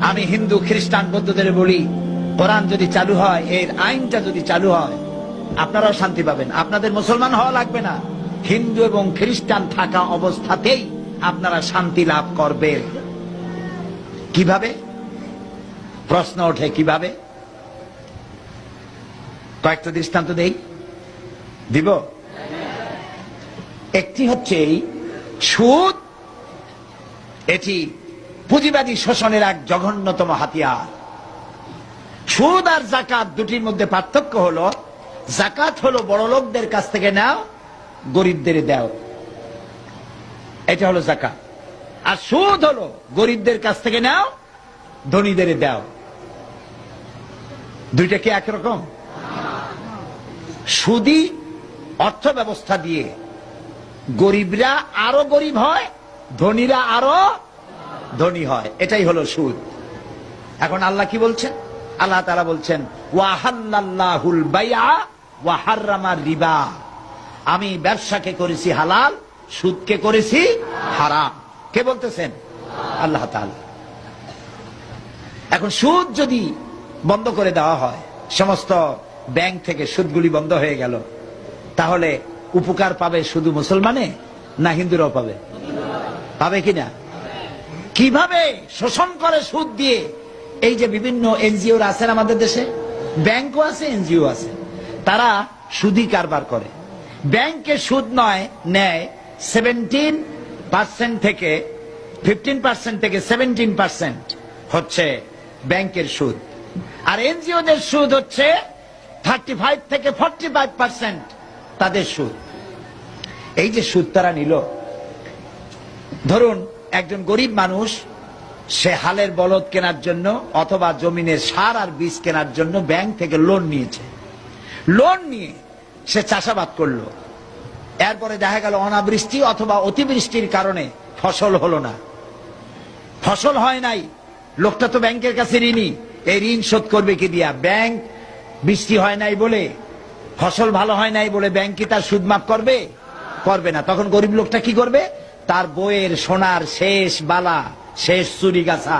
আমি হিন্দু খ্রিস্টান বৌদ্ধদের বলি, কোরআন যদি চালু হয়, এর আইনটা যদি চালু হয়, আপনারাও শান্তি পাবেন। আপনাদের মুসলমান হওয়া লাগবে না, হিন্দু এবং খ্রিস্টান থাকা অবস্থাতেই আপনারা শান্তি লাভ করবেন। কিভাবে? প্রশ্ন ওঠে কিভাবে? কয়েকটা দৃষ্টান্ত দেই, দিব। একটি হচ্ছে সুদ। এটি পুঁজিবাদী শোষণের এক জঘন্যতম হাতিয়ার। সুদ আর যাকাত দুটির মধ্যে পার্থক্য হলো, যাকাত হলো বড় লোকদের কাছ থেকে নাও, গরিবদের দাও, এটা হলো যাকাত। আর সুদ হলো গরিবদের কাছ থেকে নাও, ধনীদের দাও। দুইটা কি একরকম? সুদী অর্থ ব্যবস্থা দিয়ে গরিবরা আরো গরিব হয়, ধনীরা আরো ধনী হয়, এটাই হলো সুদ। এখন আল্লাহ কি বলছেন? আল্লাহ তাআলা বলছেন, ওয়াহাল্লাল্লাহুল বাইআ ওয়া হাররামার রিবা। আমি ব্যবসাকে করেছি হালাল, সুদকে করেছি হারাম। কে বলতেছেন? আল্লাহ তাআলা। এখন সুদ যদি বন্ধ করে দেওয়া হয়, সমস্ত ব্যাংক থেকে সুদগুলি বন্ধ হয়ে গেল, তাহলে উপকার পাবে শুধু মুসলমানে না হিন্দুরাও পাবে? পাবে কিনা? কিভাবে শোষণ করে সুদ দিয়ে? এই যে বিভিন্ন এনজিও আছেন আমাদের দেশে, ব্যাংকও আছে, এনজিও আছে, তারা সুদী কারবার করে। ব্যাংকে সুদ নয় নেয় 17% থেকে 15% থেকে 17% হচ্ছে ব্যাংকের সুদ, আর এনজিওদের সুদ হচ্ছে 35 থেকে 45% তাদের সুদ। এই যে সুদ তারা নিল, ধরুন একজন গরিব মানুষ, সে হালের বলদ কেনার জন্য অথবা জমিনের সার আর বীজ কেনার জন্য ব্যাংক থেকে লোন নিয়েছে। লোন নিয়ে সে চাষাবাদ করলো, এরপরে দেখা গেল অনাবৃষ্টি অথবা অতিবৃষ্টির কারণে ফসল হলো না, ফসল হয় নাই। লোকটা তো ব্যাংকের কাছে ঋণী, এই ঋণ শোধ করবে কি দিয়া? ব্যাংক বৃষ্টি হয় নাই বলে, ফসল ভালো হয় নাই বলে ব্যাংক কি তার সুদ মাফ করবে? করবে না। তখন গরিব লোকটা কি করবে? তার বইয়ের সোনার শেষ বালা, শেষ চুরি গাছা,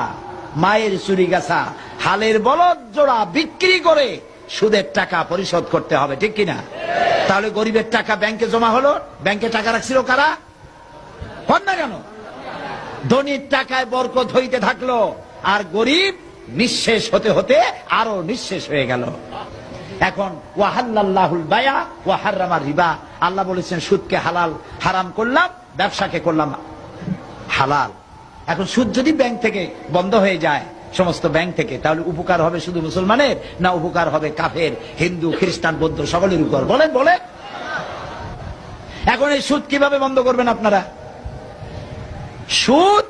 মায়ের চুরি গাছা, হালের বলদ জোড়া বিক্রি করে সুদের টাকা পরিশোধ করতে হবে, ঠিক কিনা? তাহলে গরিবের টাকা ব্যাংকে জমা হলো, ব্যাংকে টাকা রাখছিল কারা? হন না কেন? ধনীর টাকায় বরকত হইতে থাকলো, আর গরিব নিঃশেষ হতে হতে আরো নিঃশেষ হয়ে গেল। এখন ওয়াহাল্লাল্লাহুল বাইআ ওয়া হাররামার রিবা, আল্লাহ বলেছেন সুদকে হালাল, হারাম করলাম, ব্যবসাকে করলাম হালাল। এখন সুদ যদি ব্যাংক থেকে বন্ধ হয়ে যায়, সমস্ত ব্যাংক থেকে, তাহলে উপকার হবে শুধু মুসলমানের না উপকার হবে কাফের, হিন্দু, খ্রিস্টান, বৌদ্ধ সকলের উপর? বলেন বলেন। এখন এই সুদ কিভাবে বন্ধ করবেন আপনারা? সুদ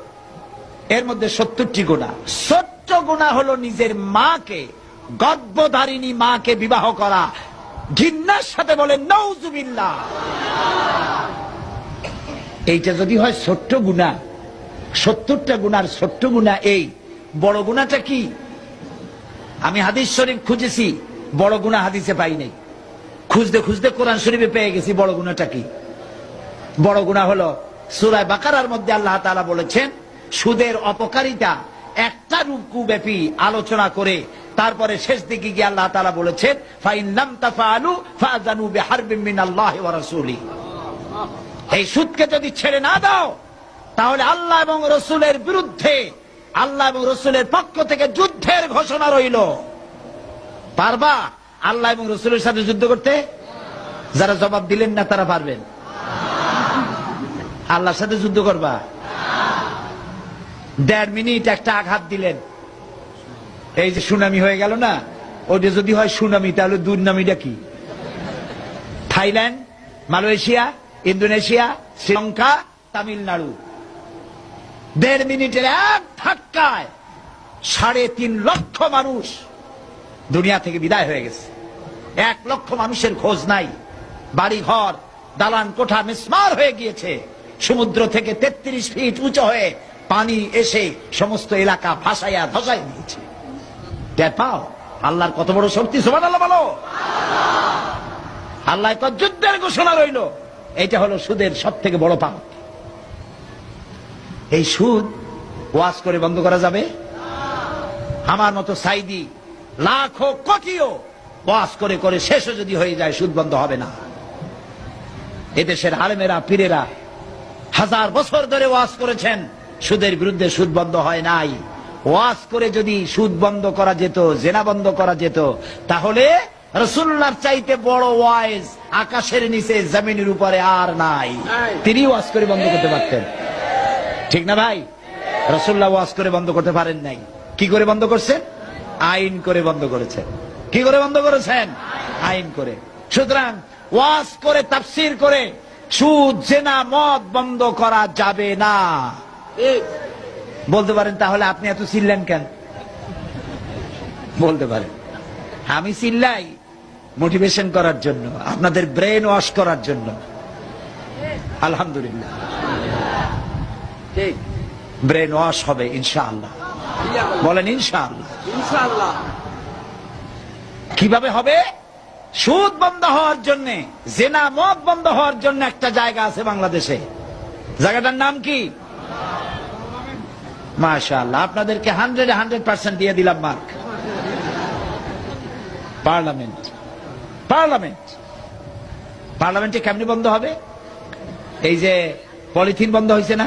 এর মধ্যে 70টি গুনাহ। 70 গুনাহ হলো নিজের মাকে, গর্ভধারিণী মাকে বিবাহ করা। ঘৃণার সাথে বলেন নাউজুবিল্লাহ। এইটা যদি হয় ছোট্ট গুনাহ, 70টা গুনার ছোট্ট গুনাহ এই, বড় গুনাহটা কি? আমি হাদিস শরীফ খুঁজেছি, বড় গুনাহ হাদিসে পাই নাই। খুঁজতে খুঁজতে কোরআন শরীফে পেয়ে গেছি বড় গুনাহটা কি। বড় গুনাহ হলো সূরা বাকারার মধ্যে আল্লাহ তাআলা বলেছেন, সুদের অপকারিতা একটা রুকু ব্যাপী আলোচনা করে তারপরে শেষ দিকে গিয়ে আল্লাহ তাআলা বলেছেন, ফাইন লাম তাফআলু ফাযানু বিহারবিন মিনাল্লাহি ওয়া রাসূলিহি। এই সুদকে যদি ছেড়ে না দাও, তাহলে আল্লাহ এবং রাসূলের বিরুদ্ধে, আল্লাহ এবং রাসূলের পক্ষ থেকে যুদ্ধের ঘোষণা রইল। পারবা আল্লাহ এবং রাসূলের সাথে যুদ্ধ করতে? যারা জবাব দিলেন না তারা পারবেন? আল্লাহর সাথে যুদ্ধ করবা? 1.5 মিনিট একটা আঘাত দিলেন, এই যে সুনামি হয়ে গেল না, ওটা যদি হয় সুনামি, তাহলে দুর্নামিটা কি? Thailand, Malaysia, Indonesia, Sri Lanka, Tamil Nadu, 1.5 মিনিটের এক ধাক্কায় 3.5 লক্ষ মানুষ দুনিয়া থেকে বিদায় হয়ে গেছে। 1 লক্ষ মানুষের খোঁজ নাই। বাড়ি ঘর, দালান কোঠা মিসমার হয়ে গিয়েছে। সমুদ্র থেকে 33 ফিট উঁচু হয়ে পানি এসে সমস্ত এলাকা ভাসাইয়া ধসাই দিয়েছে। টের পাও আল্লাহর কত বড় শক্তি? সুবহানাল্লাহ বলো। আল্লাহ তো যুদ্ধের ঘোষণা রইল। এইটা হলো সুদের সব থেকে বড় পাপ। এই সুদ ওয়াজ করে বন্ধ করা যাবে? আমার মতো সাইদি লাখো কোটিও ওয়াজ করে করে শেষও যদি হয়ে যায় সুদ বন্ধ হবে না। এদেশের আলেমেরা পীরেরা হাজার বছর ধরে ওয়াজ করেছেন, সুদের বিরুদ্ধে সুদ বন্ধ হয় নাই। ওয়াজ করে যদি সুদ বন্ধ করা যেত, জেনা বন্ধ করা যেত, তাহলে রাসূলুল্লাহর চাইতে বড় ওয়াইজ আকাশের নিচে জমিনের উপরে আর নাই। তিনি ওয়াজ করে বন্ধ করতে পারতেন, ঠিক না ভাই? রাসূলুল্লাহ ওয়াজ করে বন্ধ করতে পারেন নাই। কি করে বন্ধ করছেন? আইন করে বন্ধ করেছেন। কি করে বন্ধ করেছেন? আইন করে। সুতরাং ওয়াজ করে তাফসীর করে সুদ জেনা মদ বন্ধ করা যাবে না। বলতে পারেন তাহলে আপনি এত চিল্লেন কেন? বলতে পারেন আমি চিল্লাই মোটিভেশন করার জন্য, আপনাদের ব্রেন ওয়াশ করার জন্য। আলহামদুলিল্লাহ, ঠিক ব্রেন ওয়াশ হবে ইনশাআল্লাহ। বলেন ইনশাআল্লাহ। ইনশাআল্লাহ কিভাবে হবে? সুদ বন্ধ হওয়ার জন্য, জেনা মদ বন্ধ হওয়ার জন্য একটা জায়গা আছে বাংলাদেশে। জায়গাটার নাম কি? মাশাআল্লাহ, আপনাদেরকে 100% দিয়ে দিলাম মার্ক। পার্লামেন্ট। পার্লামেন্ট পার্লামেন্টে কেমনি বন্ধ হবে? এই যে পলিথিন বন্ধ হয়েছে না,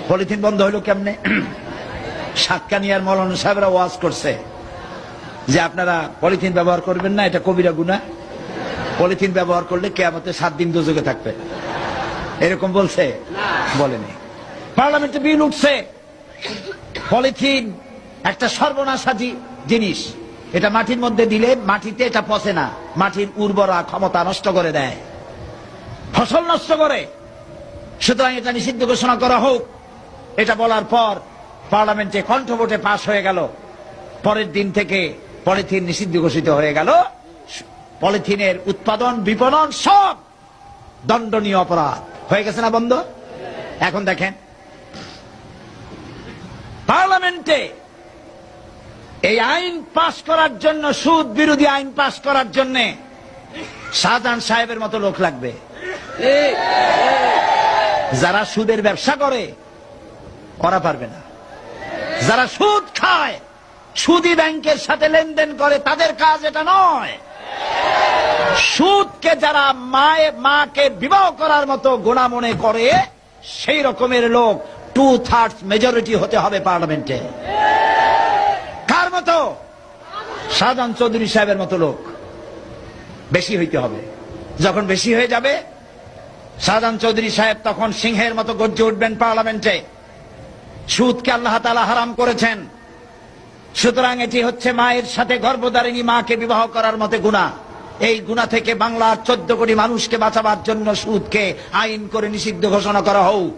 পলিথিন বন্ধ হইলো কেমনে? সাতকানিয়ার মৌলানা সাহেবরা ওয়াজ করছে যে আপনারা পলিথিন ব্যবহার করবেন না, এটা কবিরা গুনাহ। পলিথিন ব্যবহার করলে কিয়ামতে 7 দিন দোজখে থাকবে, এরকম বলছে? বলেনি। পার্লামেন্টে বিল উঠছে, পলিথিন একটা সর্বনাশী জিনিস। এটা মাটির মধ্যে দিলে মাটিতে এটা পচে না, মাটির উর্বরা ক্ষমতা নষ্ট করে দেয়, ফসল নষ্ট করে। সুতরাং এটা নিষিদ্ধ ঘোষণা করা হোক। এটা বলার পর পার্লামেন্টে কণ্ঠভোটে পাশ হয়ে গেল। পরের দিন থেকে পলিথিন নিষিদ্ধ ঘোষিত হয়ে গেল। পলিথিনের উৎপাদন, বিপণন সব দণ্ডনীয় অপরাধ হয়ে গেছে না বন্ধ? এখন দেখেন পার্লামেন্টে এই আইন পাশ করার জন্য, সুদ বিরোধী আইন পাশ করার জন্য শাহজাহান সাহেবের মতো লোক লাগবে। যারা সুদের ব্যবসা করে ওরা পারবে না। যারা সুদ খায়, সুদী ব্যাংকের সাথে লেনদেন করে, তাদের কাজ এটা নয়। সুদকে যারা মাকে বিবাহ করার মতো গুনাহ মনে করে, সেই রকমের লোক 2/3 মেজরিটি হতে হবে পার্লামেন্টে। কার মতো? শাহজাহান চৌধুরী সাহেবের মতো লোক বেশি হইতে হবে। যখন বেশি হয়ে যাবে, শাহজাহান চৌধুরী সাহেব তখন সিংহের মতো গর্জে উঠবেন পার্লামেন্টে। সুদকে আল্লাহ তাআলা হারাম করেছেন, সুতরাং এটি হচ্ছে মায়ের সাথে গর্ভধারিণী মাকে বিবাহ করার মতো গুনাহ। এই গুনাহ থেকে বাংলার 14 কোটি মানুষকে বাঁচাবার জন্য সুদকে আইন করে নিষিদ্ধ ঘোষণা করা হোক।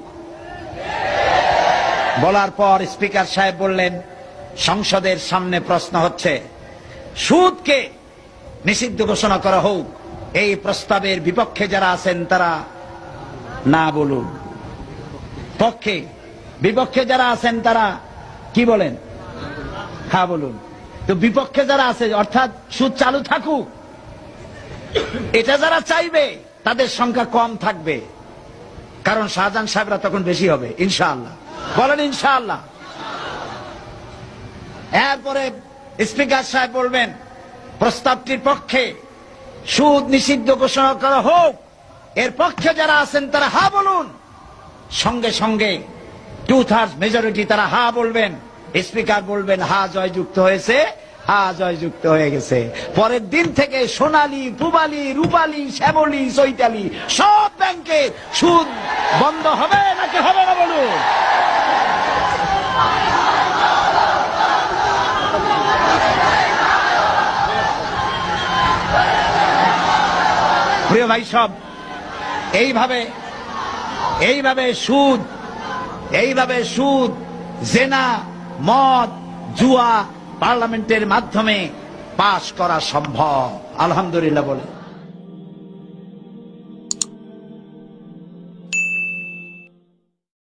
বলার পর স্পিকার সাহেব বললেন, সংসদের সামনে প্রশ্ন হচ্ছে, সুদকে নিষিদ্ধ ঘোষণা করা হোক। এই প্রস্তাবের বিপক্ষে যারা আছেন তারা না বলুন, পক্ষে। বিপক্ষে যারা আছেন তারা কি বলেন? হ্যাঁ বলুন। তো বিপক্ষে যারা আছে, অর্থাৎ সুদ চালু থাকুক, এটা যারা চাইবে তাদের সংখ্যা কম থাকবে, কারণ শাহজাহান সাহেবরা তখন বেশি হবে ইনশাআল্লাহ। বলেন ইনশাআল্লাহ। এরপরে স্পিকার সাহেব বলবেন, প্রস্তাবটির পক্ষে সুদ নিষিদ্ধ ঘোষণা করা হোক। এর পক্ষে যারা আছেন তারা হা বলুন। সঙ্গে সঙ্গে 2/3 মেজরিটি তারা হা বলবেন। স্পিকার বলবেন, হা জয়যুক্ত হয়েছে, হা জয়যুক্ত হয়ে গেছে। পরের দিন থেকে সোনালী, পুবালী, রূপালী, শ্যামলী, চৈতালি সব ব্যাংকে সুদ বন্ধ হবে নাকি হবে না বলুন? প্রিয় ভাই সব, এইভাবে সুদ, জেনা, মদ, জুয়া পার্লামেন্টের মাধ্যমে পাশ করা সম্ভব। আলহামদুলিল্লাহ বলে।